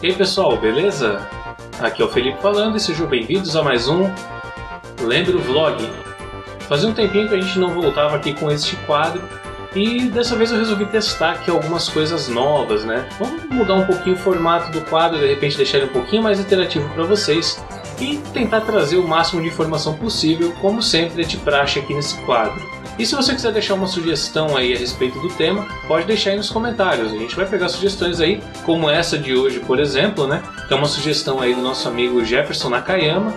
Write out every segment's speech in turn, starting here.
E aí pessoal, beleza? Aqui é o Felipe falando e sejam bem-vindos a mais um Lembro Vlog. Fazia um tempinho que a gente não voltava aqui com este quadro e dessa vez eu resolvi testar aqui algumas coisas novas, né? Vamos mudar um pouquinho o formato do quadro, de repente deixar ele um pouquinho mais interativo para vocês e tentar trazer o máximo de informação possível, como sempre é de praxe aqui nesse quadro. E se você quiser deixar uma sugestão aí a respeito do tema, pode deixar aí nos comentários. A gente vai pegar sugestões aí, como essa de hoje, por exemplo, né? Que é uma sugestão aí do nosso amigo Jefferson Nakayama.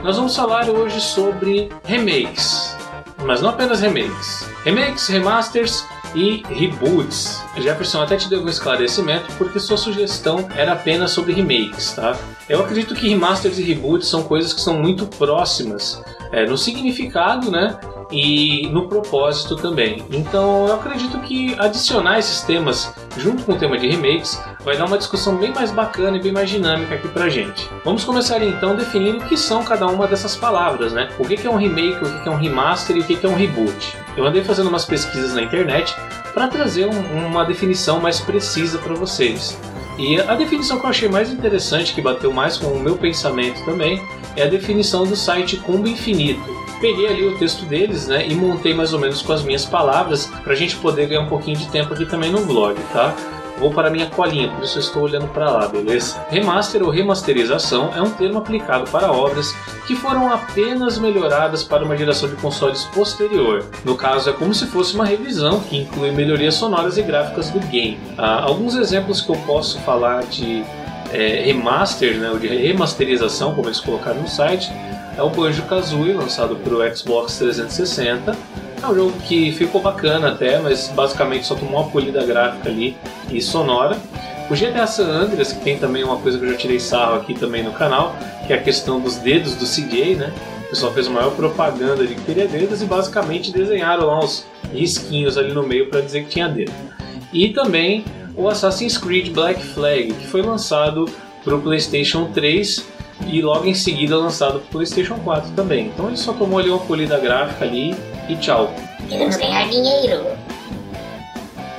Nós vamos falar hoje sobre remakes, mas não apenas remakes. Remakes, remasters e reboots. Jefferson até te deu um esclarecimento porque sua sugestão era apenas sobre remakes, tá? Eu acredito que remasters e reboots são coisas que são muito próximas no significado, né? E no propósito também. Então eu acredito que adicionar esses temas junto com o tema de remakes vai dar uma discussão bem mais bacana e bem mais dinâmica aqui pra gente. Vamos começar então definindo o que são cada uma dessas palavras, né? O que é um remake, o que é um remaster e o que é um reboot. Eu andei fazendo umas pesquisas na internet para trazer uma definição mais precisa para vocês. E a definição que eu achei mais interessante, que bateu mais com o meu pensamento também, é a definição do site Combo Infinito. Peguei ali o texto deles, né, e montei mais ou menos com as minhas palavras pra gente poder ganhar um pouquinho de tempo aqui também no vlog, tá? Vou para a minha colinha, por isso eu estou olhando para lá, beleza? Remaster ou remasterização é um termo aplicado para obras que foram apenas melhoradas para uma geração de consoles posterior. No caso, é como se fosse uma revisão que inclui melhorias sonoras e gráficas do game. Alguns exemplos que eu posso falar de remaster, né, ou de remasterização, como eles colocaram no site, é o Banjo-Kazooie, lançado para o Xbox 360. É um jogo que ficou bacana até, mas basicamente só tomou uma polida gráfica ali e sonora. O GTA San Andreas, que tem também uma coisa que eu já tirei sarro aqui também no canal, que é a questão dos dedos do CJ, né? O pessoal fez a maior propaganda de que teria dedos e basicamente desenharam lá uns risquinhos ali no meio para dizer que tinha dedo. E também o Assassin's Creed Black Flag, que foi lançado para o PlayStation 3 e logo em seguida lançado para o PlayStation 4 também. Então ele só tomou ali uma polida gráfica ali e tchau. Queremos ganhar dinheiro.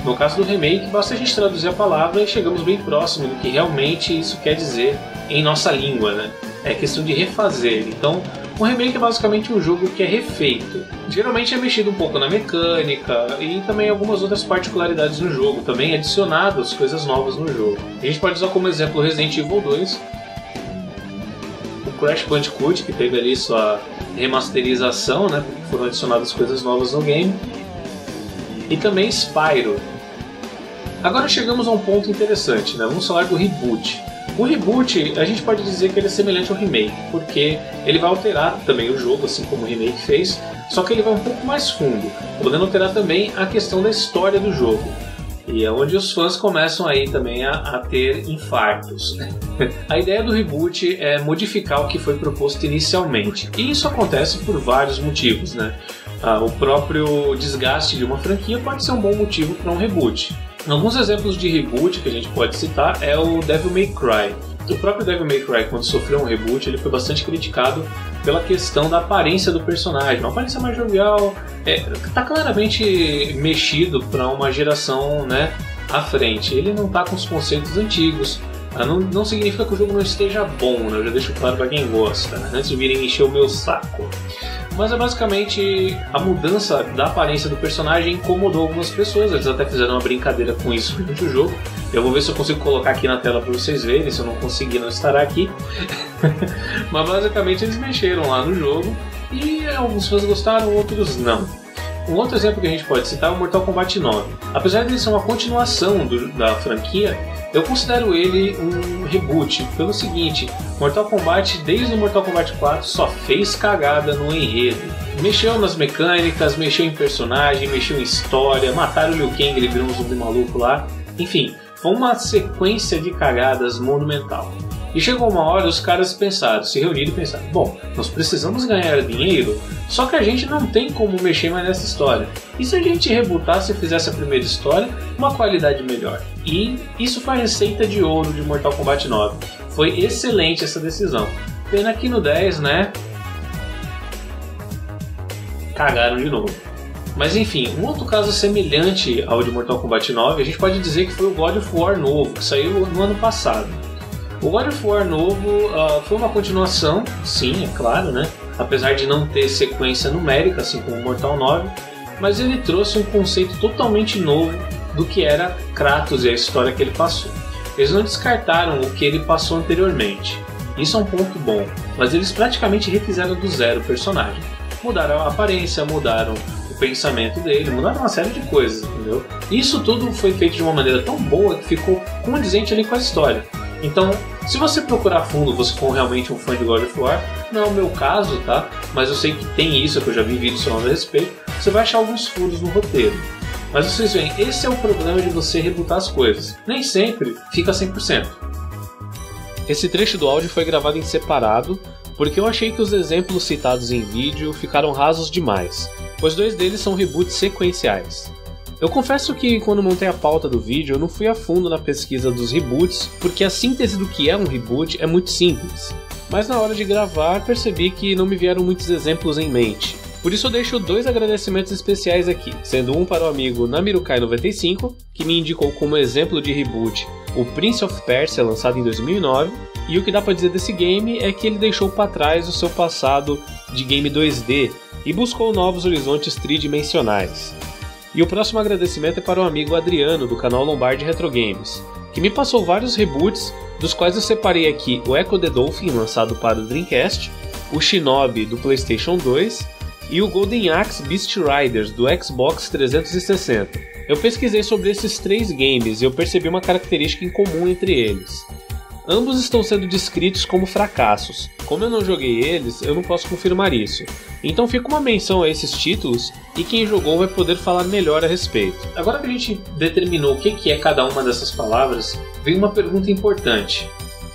No caso do remake, basta a gente traduzir a palavra e chegamos bem próximo do que realmente isso quer dizer em nossa língua, né? É questão de refazer. Então, um remake é basicamente um jogo que é refeito. Geralmente é mexido um pouco na mecânica e também algumas outras particularidades no jogo, também adicionadas coisas novas no jogo. A gente pode usar como exemplo Resident Evil 2, o Crash Bandicoot, que teve ali sua remasterização, né, porque foram adicionadas coisas novas no game, e também Spyro. Agora chegamos a um ponto interessante, né? Vamos falar do reboot. O reboot, a gente pode dizer que ele é semelhante ao remake, porque ele vai alterar também o jogo, assim como o remake fez, só que ele vai um pouco mais fundo, podendo alterar também a questão da história do jogo. E é onde os fãs começam aí também a ter infartos. A ideia do reboot é modificar o que foi proposto inicialmente. E isso acontece por vários motivos, né? O próprio desgaste de uma franquia pode ser um bom motivo para um reboot. Alguns exemplos de reboot que a gente pode citar é o Devil May Cry. O próprio Devil May Cry, quando sofreu um reboot, ele foi bastante criticado pela questão da aparência do personagem. Uma aparência mais jovial, tá claramente mexido para uma geração, né, à frente. Ele não tá com os conceitos antigos. Não significa que o jogo não esteja bom, né? Eu já deixo claro para quem gosta, né? Antes de virem encher o meu saco. Mas é basicamente a mudança da aparência do personagem incomodou algumas pessoas. Eles até fizeram uma brincadeira com isso durante o jogo. Eu vou ver se eu consigo colocar aqui na tela para vocês verem. Se eu não conseguir, não estará aqui. Mas basicamente eles mexeram lá no jogo e alguns fãs gostaram, outros não. Um outro exemplo que a gente pode citar é o Mortal Kombat 9. Apesar de ele ser uma continuação da franquia, eu considero ele um reboot pelo seguinte: Mortal Kombat, desde o Mortal Kombat 4, só fez cagada no enredo. Mexeu nas mecânicas, mexeu em personagem, mexeu em história, mataram o Liu Kang, ele virou um zumbi maluco lá. Enfim, foi uma sequência de cagadas monumental. E chegou uma hora os caras pensaram, se reuniram e pensaram: bom, nós precisamos ganhar dinheiro, só que a gente não tem como mexer mais nessa história. E se a gente rebutasse e fizesse a primeira história, uma qualidade melhor? E isso foi a receita de ouro de Mortal Kombat 9. Foi excelente essa decisão. Pena que no 10, né, cagaram de novo. Mas enfim, um outro caso semelhante ao de Mortal Kombat 9, a gente pode dizer que foi o God of War novo, que saiu no ano passado. O God of War novo foi uma continuação, sim, é claro, né? Apesar de não ter sequência numérica, assim como o Mortal 9, mas ele trouxe um conceito totalmente novo do que era Kratos e a história que ele passou. Eles não descartaram o que ele passou anteriormente. Isso é um ponto bom, mas eles praticamente refizeram do zero o personagem. Mudaram a aparência, mudaram o pensamento dele, mudaram uma série de coisas, entendeu? Isso tudo foi feito de uma maneira tão boa que ficou condizente ali com a história. Então, se você procurar a fundo, você for realmente um fã de God of War, não é o meu caso, tá? Mas eu sei que tem isso, que eu já vi vídeos falando a respeito, você vai achar alguns furos no roteiro. Mas vocês veem, esse é o problema de você rebootar as coisas. Nem sempre fica 100%. Esse trecho do áudio foi gravado em separado, porque eu achei que os exemplos citados em vídeo ficaram rasos demais, pois 2 deles são reboots sequenciais. Eu confesso que quando montei a pauta do vídeo eu não fui a fundo na pesquisa dos reboots, porque a síntese do que é um reboot é muito simples, mas na hora de gravar percebi que não me vieram muitos exemplos em mente. Por isso eu deixo 2 agradecimentos especiais aqui, sendo um para o amigo Namirukai95, que me indicou como exemplo de reboot o Prince of Persia, lançado em 2009, e o que dá pra dizer desse game é que ele deixou para trás o seu passado de game 2D e buscou novos horizontes tridimensionais. E o próximo agradecimento é para o amigo Adriano, do canal Lombardi Retro Games, que me passou vários reboots, dos quais eu separei aqui o Echo the Dolphin, lançado para o Dreamcast, o Shinobi, do PlayStation 2, e o Golden Axe Beast Riders, do Xbox 360. Eu pesquisei sobre esses 3 games e eu percebi uma característica em comum entre eles. Ambos estão sendo descritos como fracassos. Como eu não joguei eles, eu não posso confirmar isso. Então fica uma menção a esses títulos e quem jogou vai poder falar melhor a respeito. Agora que a gente determinou o que é cada uma dessas palavras, vem uma pergunta importante.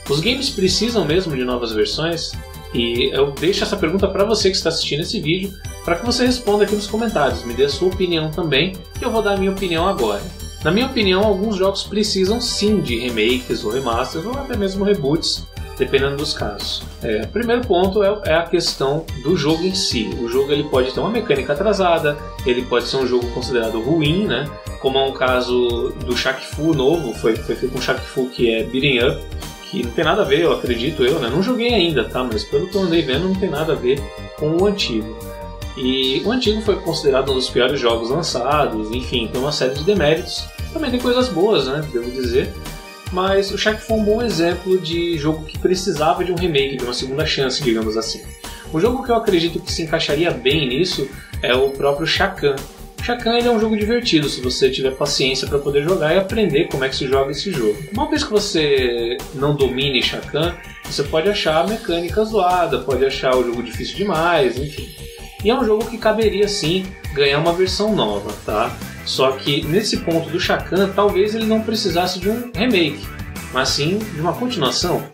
Os games precisam mesmo de novas versões? E eu deixo essa pergunta para você que está assistindo esse vídeo, para que você responda aqui nos comentários, me dê a sua opinião também, e eu vou dar a minha opinião agora. Na minha opinião, alguns jogos precisam sim de remakes ou remasters, ou até mesmo reboots, dependendo dos casos. O primeiro ponto é a questão do jogo em si. O jogo ele pode ter uma mecânica atrasada, ele pode ser um jogo considerado ruim, né? Como é um caso do Shaq Fu novo, foi feito um Shaq Fu que é beating up, que não tem nada a ver, eu acredito né? Não joguei ainda, tá? Mas pelo que eu andei vendo, não tem nada a ver com o antigo. E o antigo foi considerado um dos piores jogos lançados, enfim, tem uma série de deméritos. Também tem coisas boas, né? Devo dizer. Mas o Shaq foi um bom exemplo de jogo que precisava de um remake, de uma segunda chance, digamos assim. O jogo que eu acredito que se encaixaria bem nisso é o próprio Shakan. O Shakan ele é um jogo divertido, se você tiver paciência para poder jogar e aprender como é que se joga esse jogo. Uma vez que você não domine Shakan, você pode achar a mecânica zoada, pode achar o jogo difícil demais, enfim. E é um jogo que caberia sim ganhar uma versão nova, tá? Só que nesse ponto do Shakan, talvez ele não precisasse de um remake, mas sim de uma continuação.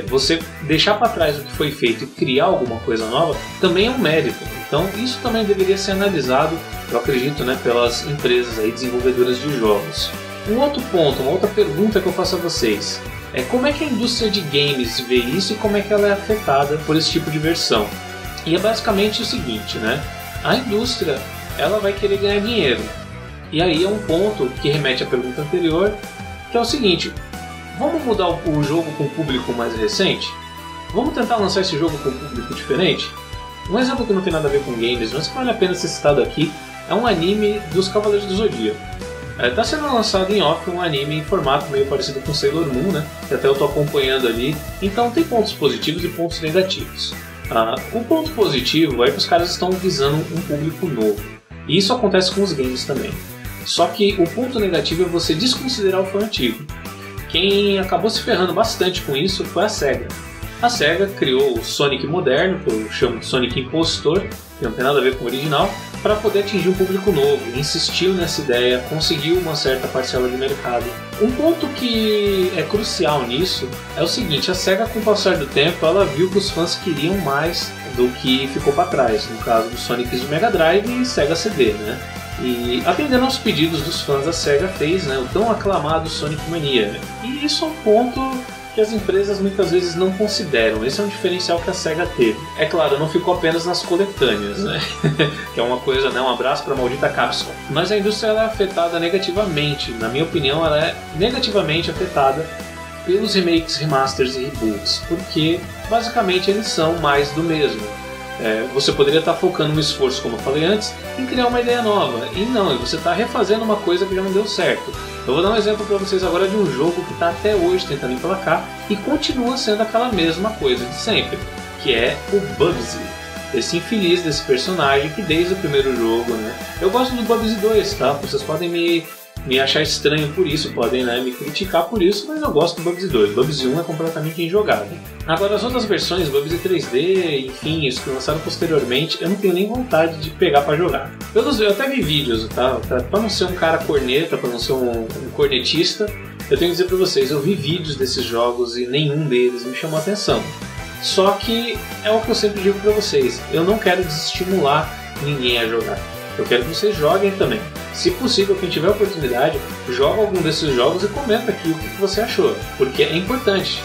Você deixar para trás o que foi feito e criar alguma coisa nova também é um mérito. Então isso também deveria ser analisado, eu acredito, né, pelas empresas aí, desenvolvedoras de jogos. Um outro ponto, uma outra pergunta que eu faço a vocês é como é que a indústria de games vê isso e como é que ela é afetada por esse tipo de versão. E é basicamente o seguinte, né? A indústria ela vai querer ganhar dinheiro. E aí é um ponto que remete à pergunta anterior, que é o seguinte: vamos mudar o jogo com um público mais recente? Vamos tentar lançar esse jogo com um público diferente? Um exemplo que não tem nada a ver com games, mas que vale a pena ser citado aqui, é um anime dos Cavaleiros do Zodíaco. Está sendo lançado em off um anime em formato meio parecido com Sailor Moon, né? Que até eu estou acompanhando ali. Então tem pontos positivos e pontos negativos. O ponto positivo é que os caras estão visando um público novo. E isso acontece com os games também. Só que o ponto negativo é você desconsiderar o fã antigo. Quem acabou se ferrando bastante com isso foi a SEGA. A SEGA criou o Sonic moderno, que eu chamo de Sonic Impostor, que não tem nada a ver com o original, para poder atingir um público novo. Insistiu nessa ideia, conseguiu uma certa parcela de mercado. Um ponto que é crucial nisso é o seguinte: a SEGA, com o passar do tempo, ela viu que os fãs queriam mais do que ficou para trás, no caso dos Sonics de Mega Drive e Sega CD, né? E atendendo aos pedidos dos fãs, a SEGA fez, né, o tão aclamado Sonic Mania. E isso é um ponto que as empresas muitas vezes não consideram. Esse é um diferencial que a SEGA teve. É claro, não ficou apenas nas coletâneas, né? Que é uma coisa, né? Um abraço para a maldita Capcom. Mas a indústria ela é afetada negativamente. Na minha opinião, ela é negativamente afetada pelos remakes, remasters e reboots, porque basicamente eles são mais do mesmo. Você poderia estar focando um esforço, como eu falei antes, em criar uma ideia nova, e não, você está refazendo uma coisa que já não deu certo. Eu vou dar um exemplo para vocês agora de um jogo que está até hoje tentando emplacar e continua sendo aquela mesma coisa de sempre, que é o Bubsy. Esse infeliz desse personagem que desde o primeiro jogo, né? Eu gosto do Bubsy 2, tá? Vocês podem me achar estranho por isso, podem, né, me criticar por isso, mas eu gosto do Bubsy 2. Bubsy 1 é completamente injogável. Agora as outras versões, Bubsy 3D, enfim, isso que lançaram posteriormente, eu não tenho nem vontade de pegar pra jogar. Eu até vi vídeos, tá? Pra não ser um cara corneta, pra não ser um cornetista, eu tenho que dizer pra vocês, eu vi vídeos desses jogos e nenhum deles me chamou a atenção. Só que é o que eu sempre digo pra vocês, eu não quero desestimular ninguém a jogar. Eu quero que vocês joguem também. Se possível, quem tiver oportunidade, joga algum desses jogos e comenta aqui o que você achou. Porque é importante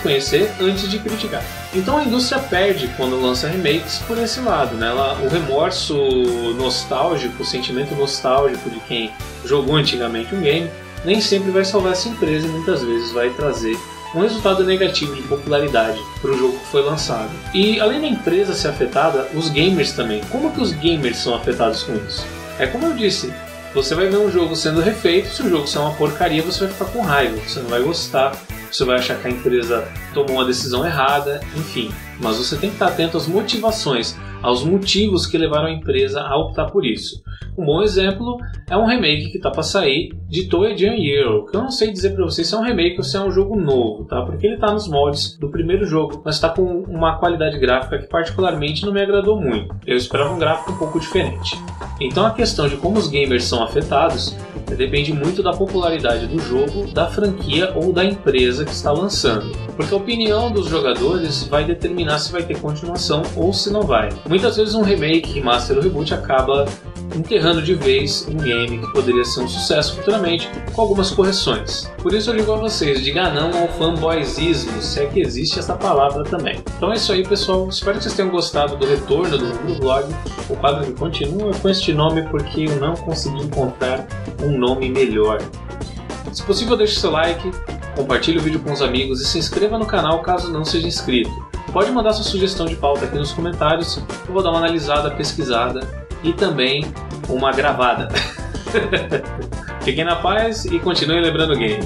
conhecer antes de criticar. Então a indústria perde quando lança remakes por esse lado, né? O remorso nostálgico, o sentimento nostálgico de quem jogou antigamente um game, nem sempre vai salvar essa empresa e muitas vezes vai trazer um resultado negativo de popularidade para o jogo que foi lançado. E além da empresa ser afetada, os gamers também. Como que os gamers são afetados com isso? É como eu disse, você vai ver um jogo sendo refeito, se o jogo ser uma porcaria você vai ficar com raiva, você não vai gostar, você vai achar que a empresa tomou uma decisão errada, enfim. Mas você tem que estar atento às motivações, aos motivos que levaram a empresa a optar por isso. Um bom exemplo é um remake que está para sair de Toei Jam Hero, que eu não sei dizer para vocês se é um remake ou se é um jogo novo, tá? Porque ele está nos moldes do primeiro jogo, mas está com uma qualidade gráfica que particularmente não me agradou muito. Eu esperava um gráfico um pouco diferente. Então a questão de como os gamers são afetados depende muito da popularidade do jogo, da franquia ou da empresa que está lançando. Porque a opinião dos jogadores vai determinar se vai ter continuação ou se não vai. Muitas vezes um remake, remaster ou reboot acaba enterrando de vez um game que poderia ser um sucesso futuramente, com algumas correções. Por isso eu digo a vocês, diga não ao fanboyzismo, se é que existe essa palavra também. Então é isso aí, pessoal, espero que vocês tenham gostado do retorno do Lembro Vlog. O quadro que continua com este nome porque eu não consegui encontrar um nome melhor. Se possível, deixe seu like, compartilhe o vídeo com os amigos e se inscreva no canal caso não seja inscrito. Pode mandar sua sugestão de pauta aqui nos comentários, eu vou dar uma analisada, pesquisada e também uma gravada. Fiquem na paz e continuem lembrando o game.